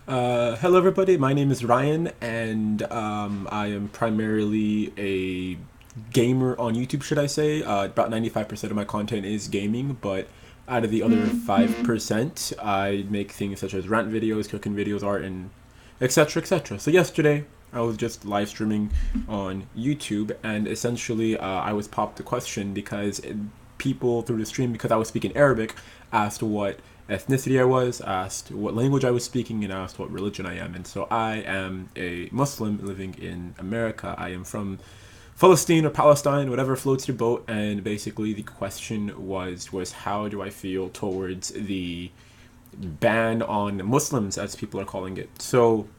Hello, everybody. My name is Ryan, and I am primarily a gamer on YouTube, should I say. About 95% of my content is gaming, but out of the other 5%, I make things such as rant videos, cooking videos, art, and etc. etc. So, yesterday, I was just live streaming on YouTube, and essentially, I was popped a question because people through the stream, because I was speaking Arabic, asked what ethnicity I was, asked what language I was speaking, and asked what religion I am. And so I am a Muslim living in America. I am from Palestine or Palestine, whatever floats your boat. And basically, the question was how do I feel towards the ban on Muslims, as people are calling it? So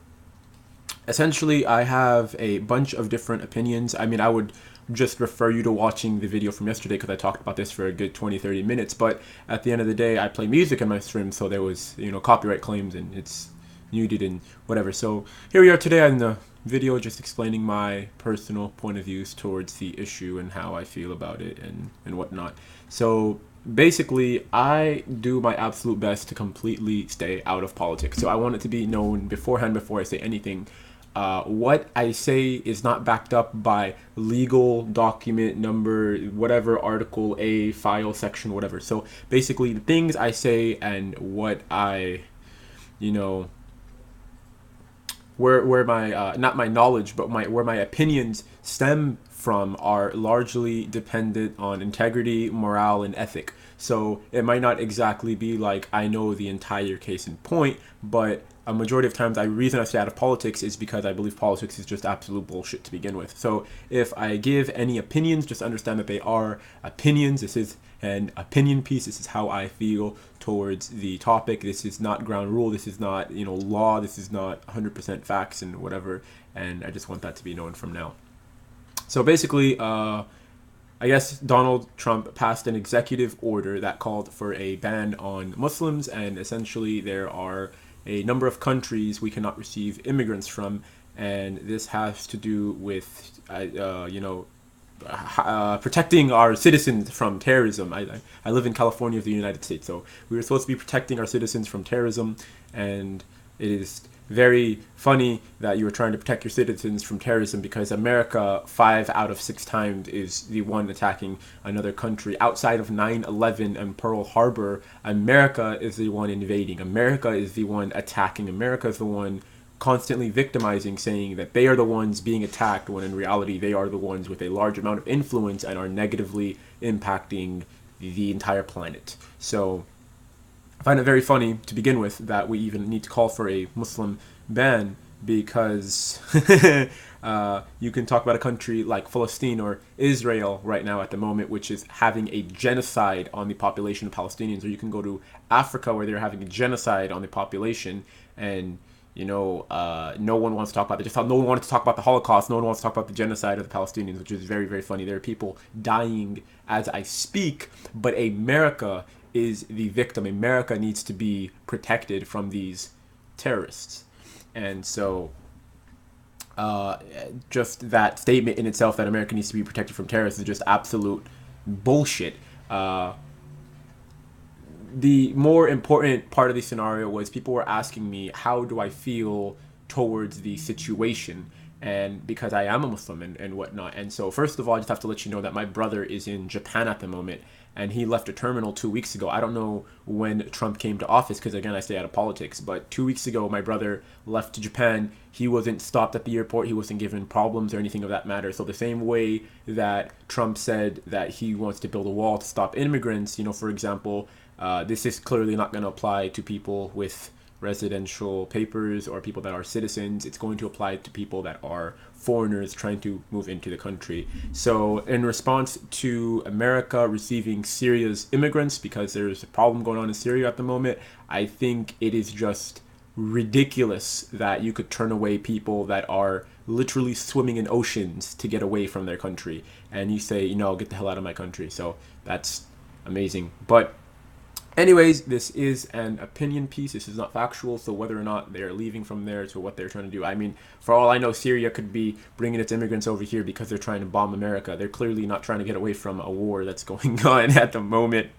essentially, I have a bunch of different opinions. I mean, I would just refer you to watching the video from yesterday because I talked about this for a good 20-30 minutes. But at the end of the day, I play music in my stream, so there was, copyright claims and it's muted and whatever. So here we are today in the video just explaining my personal point of views towards the issue and how I feel about it and whatnot. So basically, I do my absolute best to completely stay out of politics. So I want it to be known beforehand before I say anything. What I say is not backed up by legal document number, whatever, article A, file, section, whatever. So basically, the things I say and what I, you know, where my not my knowledge, but my where my opinions stem from are largely dependent on integrity, morale, and ethic. So it might not exactly be like I know the entire case in point, but a majority of times, the reason I stay out of politics is because I believe politics is just absolute bullshit to begin with. So if I give any opinions, just understand that they are opinions. This is an opinion piece. This is how I feel towards the topic. This is not ground rule. This is not, law. This is not 100% facts and whatever. And I just want that to be known from now. So basically, I guess Donald Trump passed an executive order that called for a ban on Muslims, and essentially there are a number of countries we cannot receive immigrants from, and this has to do with, protecting our citizens from terrorism. I live in California of the United States, so we were supposed to be protecting our citizens from terrorism, and it is very funny that you were trying to protect your citizens from terrorism because America, 5 out of 6 times, is the one attacking another country. Outside of 9/11 and Pearl Harbor, America is the one invading. America is the one attacking. America is the one constantly victimizing, saying that they are the ones being attacked, when in reality they are the ones with a large amount of influence and are negatively impacting the entire planet. So I find it very funny to begin with that we even need to call for a Muslim ban because you can talk about a country like Palestine or Israel right now at the moment, which is having a genocide on the population of Palestinians, or you can go to Africa where they're having a genocide on the population, and no one wants to talk about it. Just how no one wanted to talk about the Holocaust, no one wants to talk about the genocide of the Palestinians, which is very, very funny. There are people dying as I speak, but America is the victim. America needs to be protected from these terrorists. And so, just that statement in itself that America needs to be protected from terrorists is just absolute bullshit. The more important part of the scenario was people were asking me, how do I feel towards the situation? And because I am a Muslim and whatnot. And so, first of all, I just have to let you know that my brother is in Japan at the moment, and he left a terminal 2 weeks ago. I don't know when Trump came to office because, again, I stay out of politics. But 2 weeks ago, my brother left to Japan. He wasn't stopped at the airport. He wasn't given problems or anything of that matter. So the same way that Trump said that he wants to build a wall to stop immigrants, for example, this is clearly not going to apply to people with residential papers or people that are citizens. It's going to apply to people that are foreigners trying to move into the country. So in response to America receiving Syria's immigrants, because there's a problem going on in Syria at the moment, I think it is just ridiculous that you could turn away people that are literally swimming in oceans to get away from their country, and you say, get the hell out of my country. So that's amazing. But Anyways, this is an opinion piece. This is not factual. So whether or not they're leaving from there to what they're trying to do, I mean, for all I know, Syria could be bringing its immigrants over here because they're trying to bomb America. They're clearly not trying to get away from a war that's going on at the moment,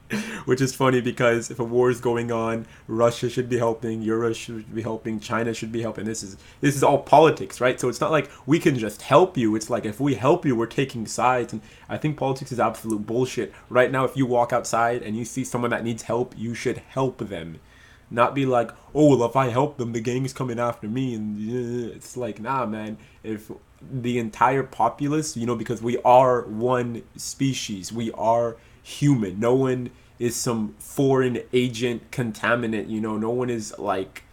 which is funny because if a war is going on, Russia should be helping, Europe should be helping, China should be helping. This is all politics, right? So it's not like we can just help you. It's like if we help you, we're taking sides, and I think politics is absolute bullshit. Right now, if you walk outside and you see someone that needs help, you should help them. Not be like, oh, well, if I help them, the gang's coming after me. And it's like, nah, man. If the entire populace, because we are one species, we are human. No one is some foreign agent contaminant, no one is like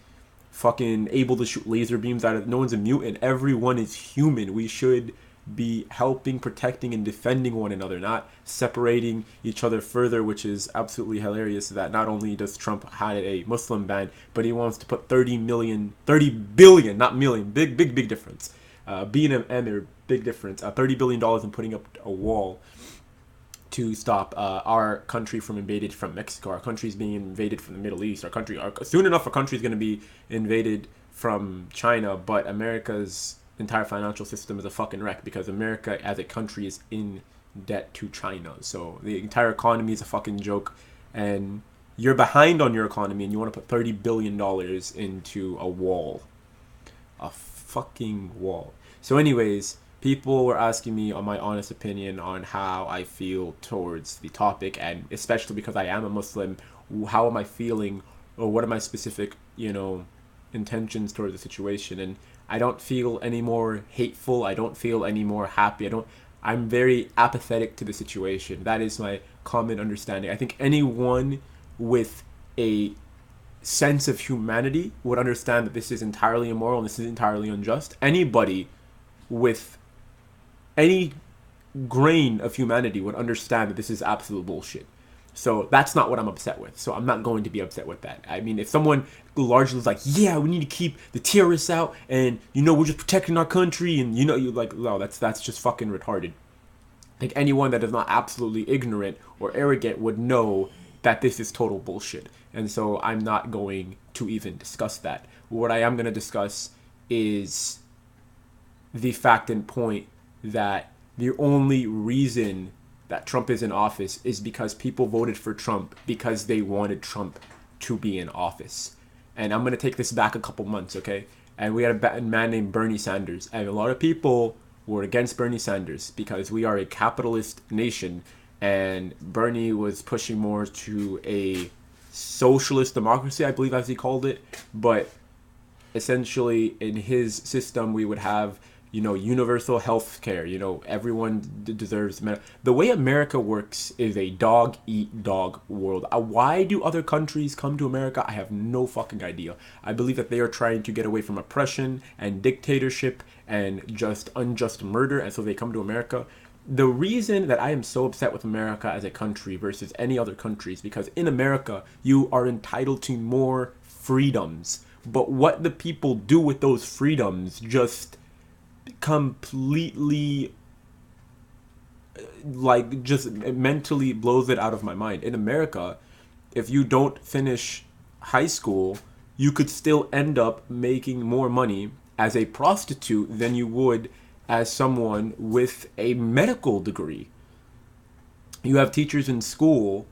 fucking able to shoot laser beams out of, no one's a mutant. Everyone is human. We should be helping, protecting, and defending one another, not separating each other further, which is absolutely hilarious that not only does Trump had a Muslim ban, but he wants to put 30 billion, not million, big difference. B and M are big difference. $30 billion in putting up a wall to stop our country from invaded from Mexico. Our country is being invaded from the Middle East. Soon enough, our country is going to be invaded from China, but America's entire financial system is a fucking wreck because America as a country is in debt to China. So the entire economy is a fucking joke, and you're behind on your economy and you want to put $30 billion into a wall. A fucking wall. So anyways, people were asking me on my honest opinion on how I feel towards the topic, and especially because I am a Muslim, how am I feeling, or what are my specific, intentions towards the situation. And I don't feel any more hateful. I don't feel any more happy. I'm very apathetic to the situation. That is my common understanding. I think anyone with a sense of humanity would understand that this is entirely immoral and this is entirely unjust. Anybody with any grain of humanity would understand that this is absolute bullshit. So that's not what I'm upset with. So I'm not going to be upset with that. I mean, if someone largely is like, yeah, we need to keep the terrorists out, and we're just protecting our country, and you're like, no, that's just fucking retarded. Like, anyone that is not absolutely ignorant or arrogant would know that this is total bullshit. And so I'm not going to even discuss that. What I am going to discuss is the fact and point that the only reason that Trump is in office is because people voted for Trump because they wanted Trump to be in office. And I'm going to take this back a couple months, okay? And we had a man named Bernie Sanders. And a lot of people were against Bernie Sanders because we are a capitalist nation. And Bernie was pushing more to a socialist democracy, I believe, as he called it. But essentially, in his system, we would have universal health care. Everyone deserves the way America works is a dog eat dog world. Why do other countries come to America? I have no fucking idea. I believe that they are trying to get away from oppression and dictatorship and just unjust murder, and so they come to America. The reason that I am so upset with America as a country versus any other country is because in America you are entitled to more freedoms, but what the people do with those freedoms just completely just mentally blows it out of my mind. In America, if you don't finish high school, you could still end up making more money as a prostitute than you would as someone with a medical degree. You have teachers in school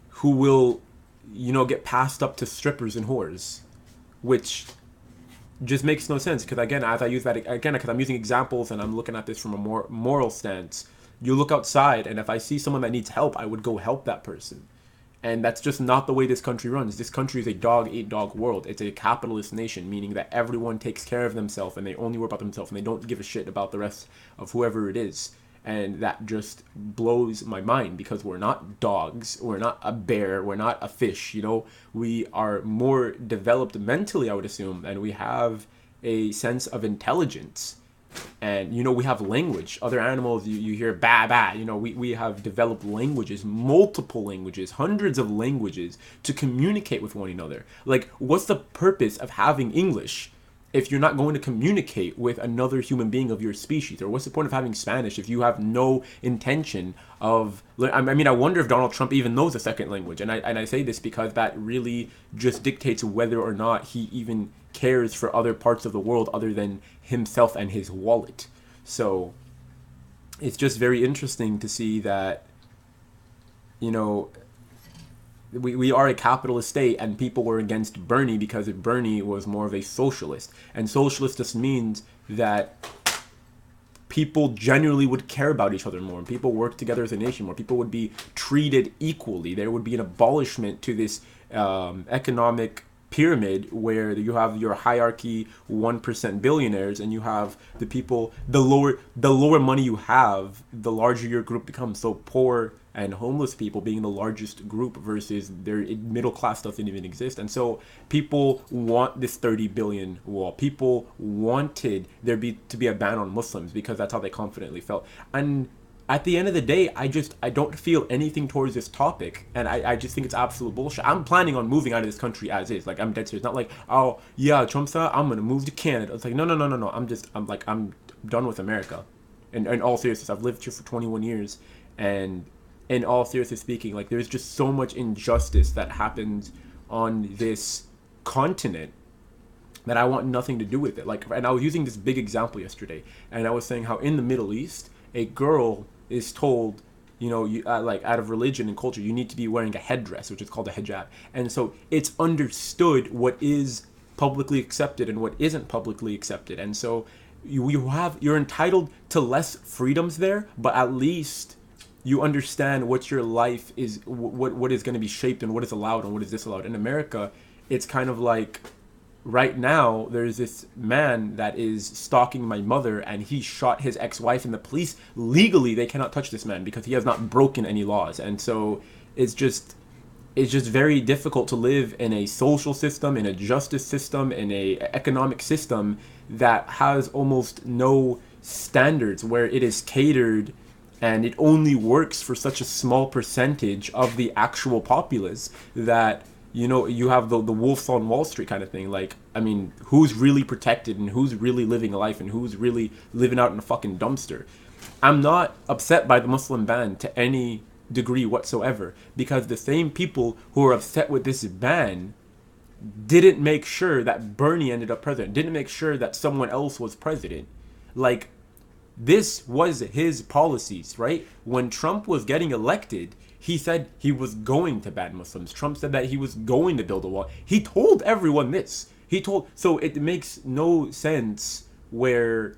who will get passed up to strippers and whores, which just makes no sense. Because again, as I use that again, because I'm using examples and I'm looking at this from a more moral stance. You look outside, and if I see someone that needs help, I would go help that person. And that's just not the way this country runs. This country is a dog-eat-dog world. It's a capitalist nation, meaning that everyone takes care of themselves and they only worry about themselves and they don't give a shit about the rest of whoever it is. And that just blows my mind because we're not dogs, we're not a bear, we're not a fish, We are more developed mentally, I would assume, and we have a sense of intelligence. And, we have language. Other animals, you hear ba ba, we have developed languages, multiple languages, hundreds of languages to communicate with one another. Like, what's the purpose of having English? if you're not going to communicate with another human being of your species? Or what's the point of having Spanish if you have no intention of, I mean, I wonder if Donald Trump even knows a second language. And I say this because that really just dictates whether or not he even cares for other parts of the world other than himself and his wallet. So it's just very interesting to see that, you know, we are a capitalist state, and people were against Bernie because Bernie was more of a socialist. And socialist just means that people generally would care about each other more, and people work together as a nation more. People would be treated equally. There would be an abolishment to this economic pyramid where you have your hierarchy 1% billionaires, and you have the people, the lower money you have, the larger your group becomes. So poor and homeless people being the largest group versus their middle class doesn't even exist. And so people want this 30 billion wall. People wanted there to be a ban on Muslims because that's how they confidently felt. And at the end of the day, I don't feel anything towards this topic, and I just think it's absolute bullshit. I'm planning on moving out of this country as is. Like, I'm dead serious. Not like, oh yeah, Trump said I'm gonna move to Canada. It's like, no. I'm done with America. And in all seriousness, I've lived here for 21 years, and in all seriousness speaking, like, there's just so much injustice that happens on this continent that I want nothing to do with it. Like, and I was using this big example yesterday, and I was saying how in the Middle East, a girl is told, you know, like, out of religion and culture, you need to be wearing a headdress, which is called a hijab. And so it's understood what is publicly accepted and what isn't publicly accepted. And so you're entitled to less freedoms there, but at least you understand what your life is, what is going to be shaped, and what is allowed and what is disallowed. In America, it's kind of like, right now, there's this man that is stalking my mother, and he shot his ex-wife, and the police, legally, they cannot touch this man because he has not broken any laws. And so it's just very difficult to live in a social system, in a justice system, in a economic system that has almost no standards, where it is catered and it only works for such a small percentage of the actual populace that, you know, you have the wolves on Wall Street kind of thing. Like, I mean, who's really protected and who's really living a life and who's really living out in a fucking dumpster? I'm not upset by the Muslim ban to any degree whatsoever, because the same people who are upset with this ban didn't make sure that Bernie ended up president, didn't make sure that someone else was president. Like, this was his policies, right? When Trump was getting elected, he said he was going to ban Muslims. Trump said that he was going to build a wall. He told everyone this. So it makes no sense where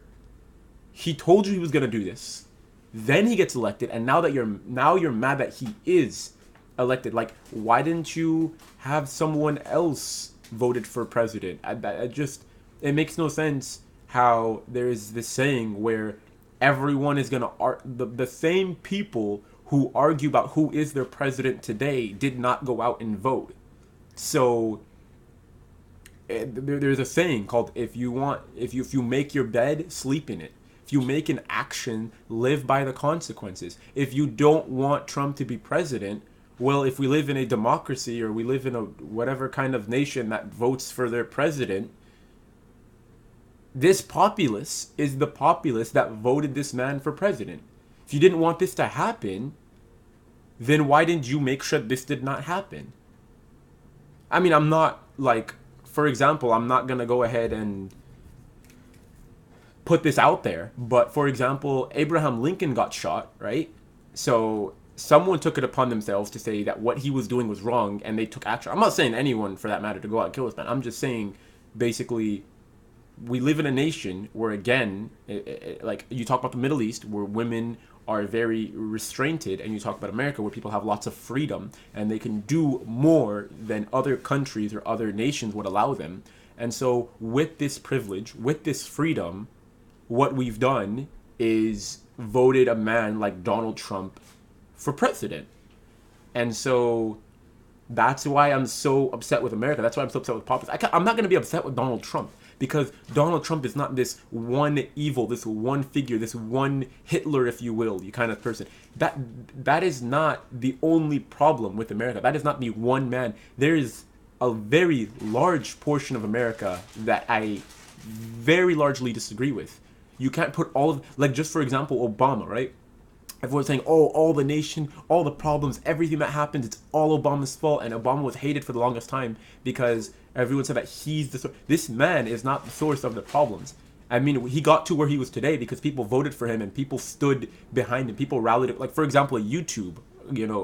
he told you he was going to do this. Then he gets elected, and now you're mad that he is elected. Like, why didn't you have someone else voted for president? It makes no sense how there is this saying where everyone is going to the same people who argue about who is their president today did not go out and vote. So there's a saying called, if you make your bed, sleep in it. If you make an action, live by the consequences. If you don't want Trump to be president, well, if we live in a democracy, or we live in a whatever kind of nation that votes for their president, this populace is the populace that voted this man for president. If you didn't want this to happen, then why didn't you make sure this did not happen? I mean, I'm not, like, for example, I'm not going to go ahead and put this out there, but for example, Abraham Lincoln got shot, right? So someone took it upon themselves to say that what he was doing was wrong, and they took action. I'm not saying anyone, for that matter, to go out and kill this man. I'm just saying, basically, we live in a nation where, again, like, you talk about the Middle East, where women are very restrained, and you talk about America, where people have lots of freedom and they can do more than other countries or other nations would allow them. And so with this privilege, with this freedom, what we've done is voted a man like Donald Trump for president. And so that's why I'm so upset with America. That's why I'm so upset with populists. I'm not going to be upset with Donald Trump, because Donald Trump is not this one evil, this one figure, this one Hitler, if you will, you kind of person. That is not the only problem with America. That is not the one man. There is a very large portion of America that I very largely disagree with. You can't put all of, like, just for example, Obama, right? Everyone's saying, oh, all the nation, all the problems, everything that happens, it's all Obama's fault. And Obama was hated for the longest time because everyone said that he's the source. This man is not the source of the problems. I mean, he got to where he was today because people voted for him and people stood behind him. People rallied. Like, for example, a YouTube,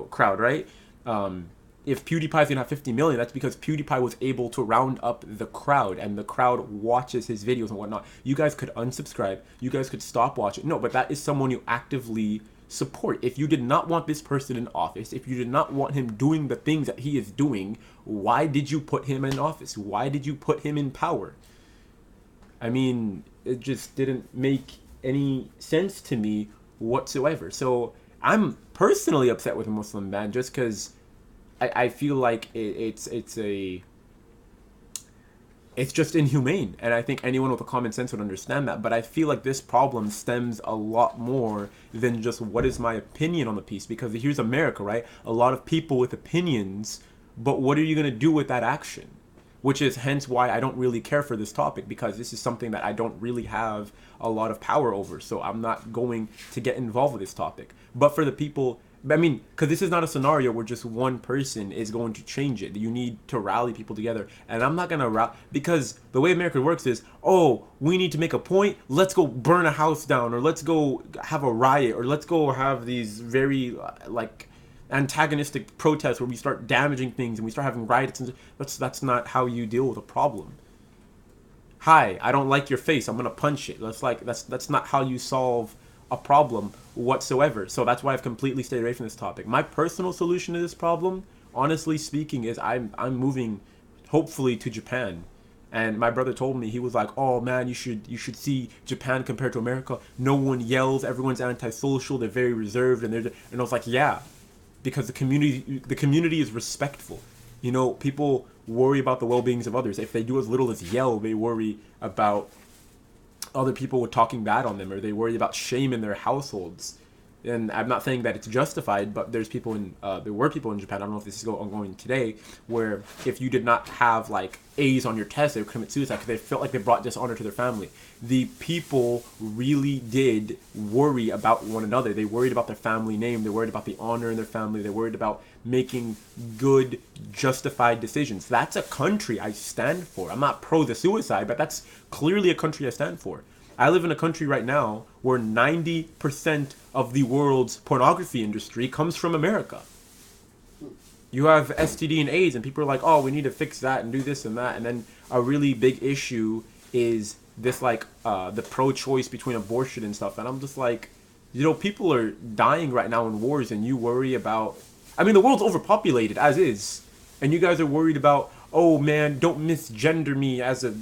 crowd, right? If PewDiePie's gonna have 50 million, that's because PewDiePie was able to round up the crowd, and the crowd watches his videos and whatnot. You guys could unsubscribe. You guys could stop watching. No, but that is someone you actively support. If you did not want this person in office, if you did not want him doing the things that he is doing, why did you put him in office? Why did you put him in power? I mean, it just didn't make any sense to me whatsoever. So I'm personally upset with a Muslim ban just because I feel like it's just inhumane, and I think anyone with a common sense would understand that. But I feel like this problem stems a lot more than just what is my opinion on the piece, because here's America, right? A lot of people with opinions, but what are you going to do with that action? Which is hence why I don't really care for this topic, because this is something that I don't really have a lot of power over. So I'm not going to get involved with this topic. But for the people, I mean, because this is not a scenario where just one person is going to change it. You need to rally people together. And I'm not going to rally, because the way America works is, oh, we need to make a point. Let's go burn a house down, or let's go have a riot, or let's go have these very, antagonistic protests where we start damaging things and we start having riots. And that's not how you deal with a problem. Hi, I don't like your face, I'm gonna punch it. That's not how you solve a problem whatsoever. So that's why I've completely stayed away from this topic. My personal solution to this problem, honestly speaking, is I'm moving hopefully to Japan. And my brother told me, he was like, oh man, you should see Japan compared to America. No one yells, everyone's antisocial, they're very reserved, and I was like, yeah, because the community is respectful. People worry about the well-beings of others. If they do as little as yell, they worry about other people talking bad on them, or they worry about shame in their households. And I'm not saying that it's justified, but there were people in Japan, I don't know if this is ongoing today, where if you did not have A's on your test, they would commit suicide because they felt like they brought dishonor to their family. The people really did worry about one another. They worried about their family name. They worried about the honor in their family. They worried about making good, justified decisions. That's a country I stand for. I'm not pro the suicide, but that's clearly a country I stand for. I live in a country right now where 90% of the world's pornography industry comes from America. You have STD and AIDS, and people are like, oh, we need to fix that and do this and that. And then a really big issue is this, the pro-choice between abortion and stuff. And I'm just like, people are dying right now in wars, and you worry about... I mean, the world's overpopulated, as is. And you guys are worried about, oh, man, don't misgender me as a...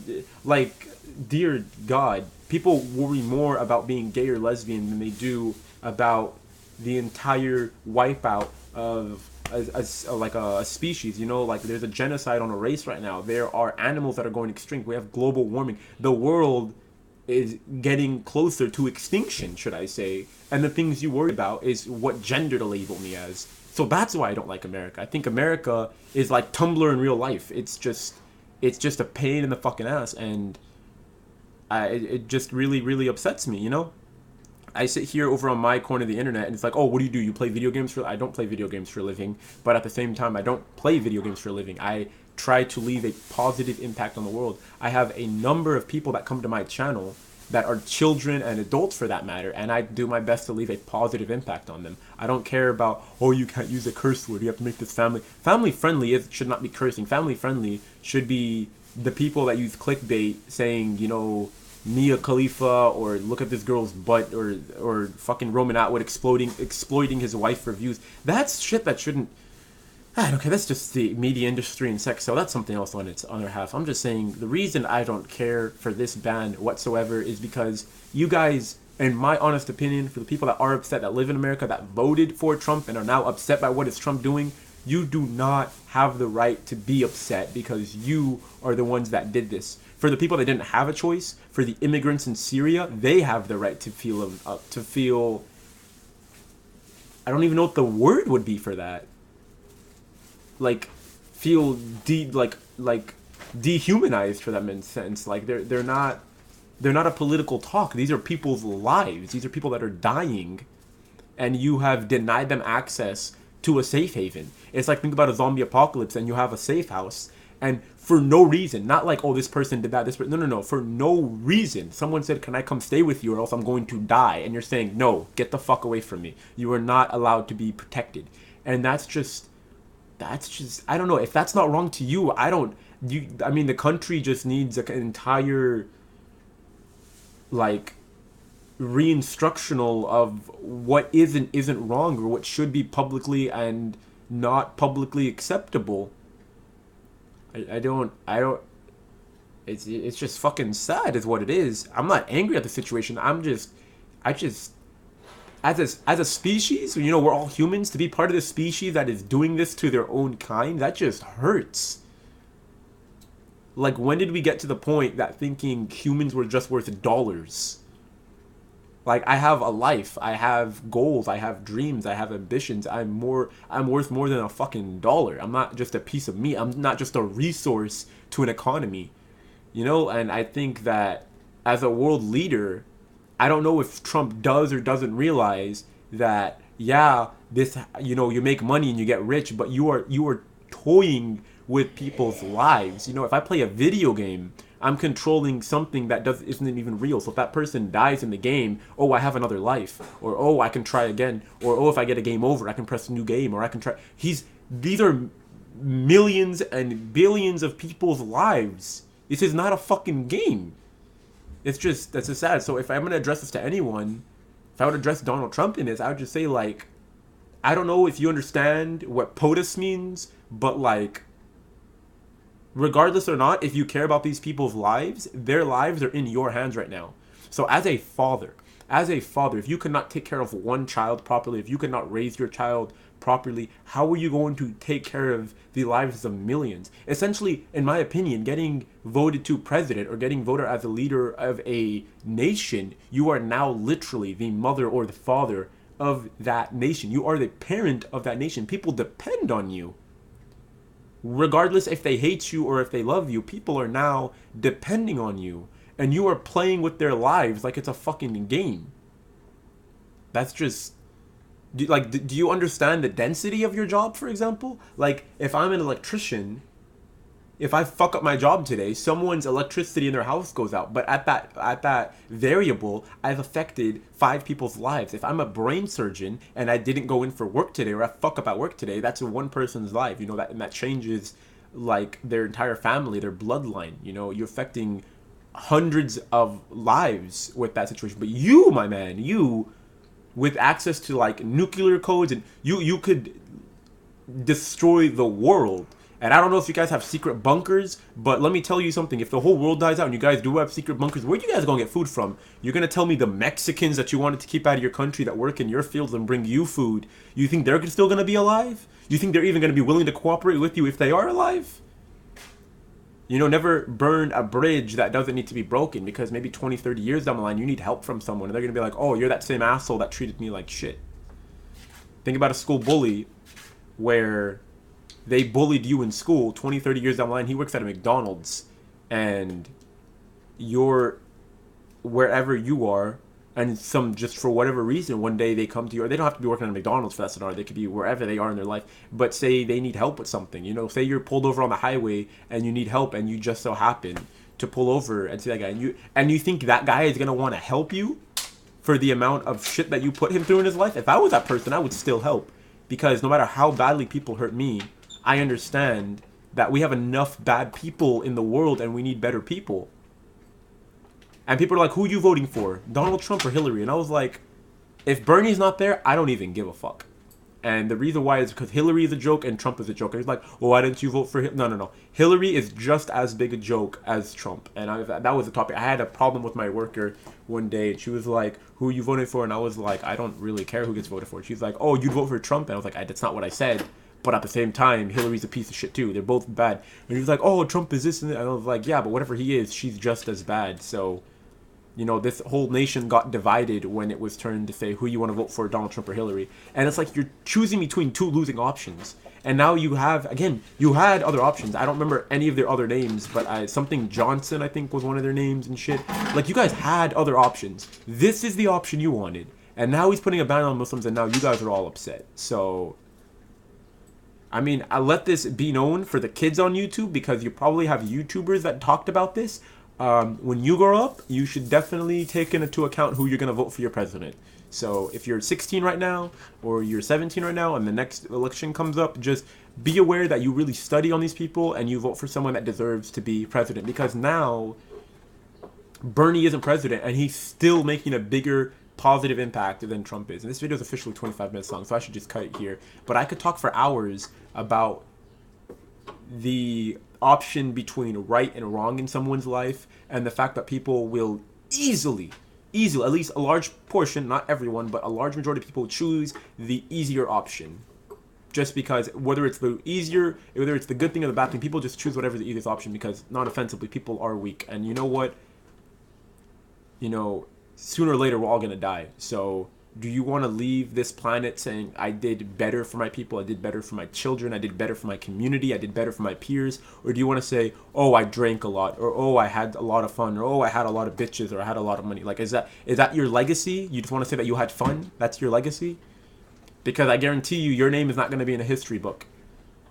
dear God. People worry more about being gay or lesbian than they do about the entire wipeout of a species. There's a genocide on a race right now. There are animals that are going extinct. We have global warming. The world is getting closer to extinction, should I say. And the things you worry about is what gender to label me as. So that's why I don't like America. I think America is like Tumblr in real life. It's just a pain in the fucking ass, and it just really, really upsets me, I sit here over on my corner of the internet, and it's like, oh, what do? You play video games I don't play video games for a living, but at the same time, I don't play video games for a living. I try to leave a positive impact on the world. I have a number of people that come to my channel that are children and adults for that matter, and I do my best to leave a positive impact on them. I don't care about, oh, you can't use a curse word, you have to make this family friendly. It should not be cursing. Family friendly should be the people that use clickbait saying, Mia Khalifa, or look at this girl's butt, or fucking Roman Atwood exploiting his wife for views. That's shit that shouldn't... Okay, that's just the media industry and sex, so that's something else on its other half. I'm just saying, the reason I don't care for this ban whatsoever is because you guys, in my honest opinion, for the people that are upset, that live in America, that voted for Trump and are now upset by what is Trump doing, you do not have the right to be upset because you are the ones that did this. For the people that didn't have a choice, for the immigrants in Syria, they have the right to feel, I don't even know what the word would be for that. Feel dehumanized for them in a sense. They're not They're not a political talk. These are people's lives. These are people that are dying, and you have denied them access to a safe haven. It's like, think about a zombie apocalypse and you have a safe house, and for no reason, not like, oh, this person did that, this person, no, for no reason, someone said, can I come stay with you or else I'm going to die? And you're saying, no, get the fuck away from me. You are not allowed to be protected. And that's just, I don't know, if that's not wrong to you, I mean, the country just needs like an entire, like, re-instructional of what isn't wrong, or what should be publicly and not publicly acceptable. I don't it's just fucking sad is what it is. I'm not angry at the situation. I just as a species, you know, we're all humans, to be part of the species that is doing this to their own kind, that just hurts. Like, when did we get to the point that thinking humans were just worth dollars? Like, I have a life, I have goals, I have dreams, I have ambitions. I'm worth more than a fucking dollar. I'm not just a piece of meat. I'm not just a resource to an economy. You know, and I think that as a world leader, I don't know if Trump does or doesn't realize that, yeah, this, you know, you make money and you get rich, but you are toying with people's lives. You know, if I play a video game, I'm controlling something that isn't even real. So if that person dies in the game, oh, I have another life, or oh, I can try again, or oh, if I get a game over, I can press a new game, or I can try. These are millions and billions of people's lives. This is not a fucking game. That's just sad. So if I'm gonna address this to anyone, if I would address Donald Trump in this, I would just say, like, I don't know if you understand what POTUS means, but like, regardless or not, if you care about these people's lives, their lives are in your hands right now. So as a father, if you cannot take care of one child properly, if you cannot raise your child properly, how are you going to take care of the lives of millions? Essentially, in my opinion, getting voted to president or getting voted as a leader of a nation, you are now literally the mother or the father of that nation. You are the parent of that nation. People depend on you. Regardless if they hate you or if they love you, people are now depending on you. And you are playing with their lives like it's a fucking game. That's just... Do you understand the density of your job, for example? Like, if I'm an electrician, if I fuck up my job today, someone's electricity in their house goes out. But at that variable, I've affected 5 people's lives. If I'm a brain surgeon and I didn't go in for work today, or I fuck up at work today, that's one person's life. You know, that changes, like, their entire family, their bloodline. You know, you're affecting hundreds of lives with that situation. But you, my man, you, with access to, like, nuclear codes, and you could destroy the world. And I don't know if you guys have secret bunkers, but let me tell you something. If the whole world dies out and you guys do have secret bunkers, where are you guys going to get food from? You're going to tell me the Mexicans that you wanted to keep out of your country that work in your fields and bring you food, you think they're still going to be alive? You think they're even going to be willing to cooperate with you if they are alive? You know, never burn a bridge that doesn't need to be broken, because maybe 20, 30 years down the line, you need help from someone. And they're going to be like, oh, you're that same asshole that treated me like shit. Think about a school bully where they bullied you in school. 20, 30 years down the line, he works at a McDonald's, and you're wherever you are, and just for whatever reason, one day they come to you, or they don't have to be working at a McDonald's for that scenario, they could be wherever they are in their life, but say they need help with something, you know, say you're pulled over on the highway and you need help, and you just so happen to pull over and see that guy, and you think that guy is going to want to help you for the amount of shit that you put him through in his life. If I was that person, I would still help, because no matter how badly people hurt me, I understand that we have enough bad people in the world and we need better people. And people are like, who are you voting for? Donald Trump or Hillary? And I was like, if Bernie's not there, I don't even give a fuck. And the reason why is because Hillary is a joke and Trump is a joke. And he's like, well, why didn't you vote for him? No. Hillary is just as big a joke as Trump. And that was the topic. I had a problem with my worker one day, and she was like, who are you voting for? And I was like, I don't really care who gets voted for. She's like, oh, you'd vote for Trump? And I was like, that's not what I said. But at the same time, Hillary's a piece of shit too. They're both bad. And he was like, oh, Trump is this and that. And I was like, yeah, but whatever he is, she's just as bad. So, You know, this whole nation got divided when it was turned to say who you want to vote for, Donald Trump or Hillary. And it's like you're choosing between two losing options. And now you have, again, you had other options. I don't remember any of their other names, but something Johnson, I think, was one of their names and shit. Like, you guys had other options. This is the option you wanted. And now he's putting a ban on Muslims, and now you guys are all upset. So, I mean, I let this be known for the kids on YouTube, because you probably have YouTubers that talked about this. When you grow up, you should definitely take into account who you're going to vote for your president. So if you're 16 right now, or you're 17 right now, and the next election comes up, just be aware that you really study on these people and you vote for someone that deserves to be president. Because now, Bernie isn't president, and he's still making a bigger positive impact than Trump is. And this video is officially 25 minutes long, so I should just cut it here. But I could talk for hours about the option between right and wrong in someone's life, and the fact that people will easily, at least a large portion, not everyone, but a large majority of people choose the easier option. Just because whether it's the good thing or the bad thing, people just choose whatever the easiest option, because, not offensively, people are weak. And you know what? You know, sooner or later we're all gonna die. So do you want to leave this planet saying, I did better for my people, I did better for my children, I did better for my community, I did better for my peers? Or do you want to say, oh, I drank a lot, or oh, I had a lot of fun, or oh, I had a lot of bitches, or I had a lot of money? Like, is that your legacy? You just want to say that you had fun? That's your legacy? Because I guarantee you, your name is not going to be in a history book.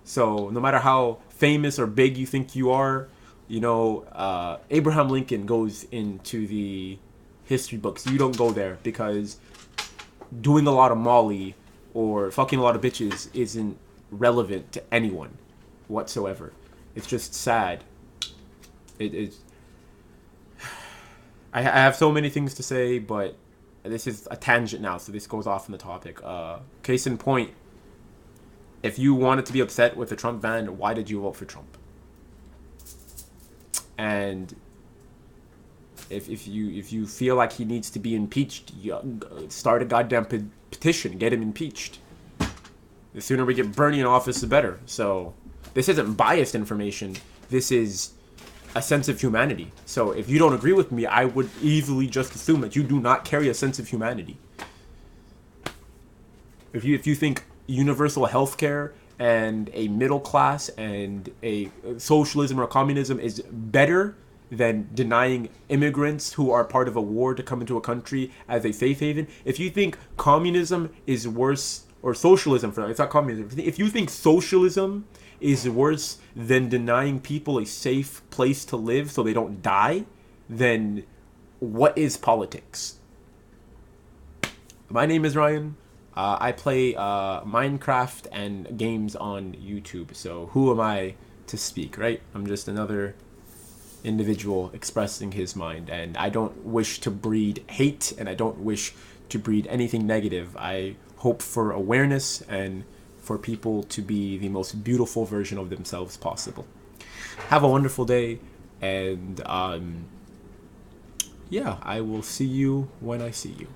So no matter how famous or big you think you are, you know, Abraham Lincoln goes into the history books. You don't go there, because doing a lot of Molly or fucking a lot of bitches isn't relevant to anyone whatsoever. It's just sad. I have so many things to say, but this is a tangent now, so this goes off on the topic. Case in point, if you wanted to be upset with the Trump ban, why did you vote for Trump? And if you feel like he needs to be impeached, start a goddamn petition, get him impeached. The sooner we get Bernie in office, the better. So this isn't biased information. This is a sense of humanity. So if you don't agree with me, I would easily just assume that you do not carry a sense of humanity. If you think universal healthcare and a middle class and a socialism or communism is better than denying immigrants who are part of a war to come into a country as a safe haven, if you think communism is worse, or socialism, for it's not communism, if you think socialism is worse than denying people a safe place to live so they don't die, then what is politics? My name is Ryan. I play Minecraft and games on YouTube, so who am I to speak, right? I'm just another individual expressing his mind, and I don't wish to breed hate, and I don't wish to breed anything negative. I hope for awareness and for people to be the most beautiful version of themselves possible. Have a wonderful day, and yeah, I will see you when I see you.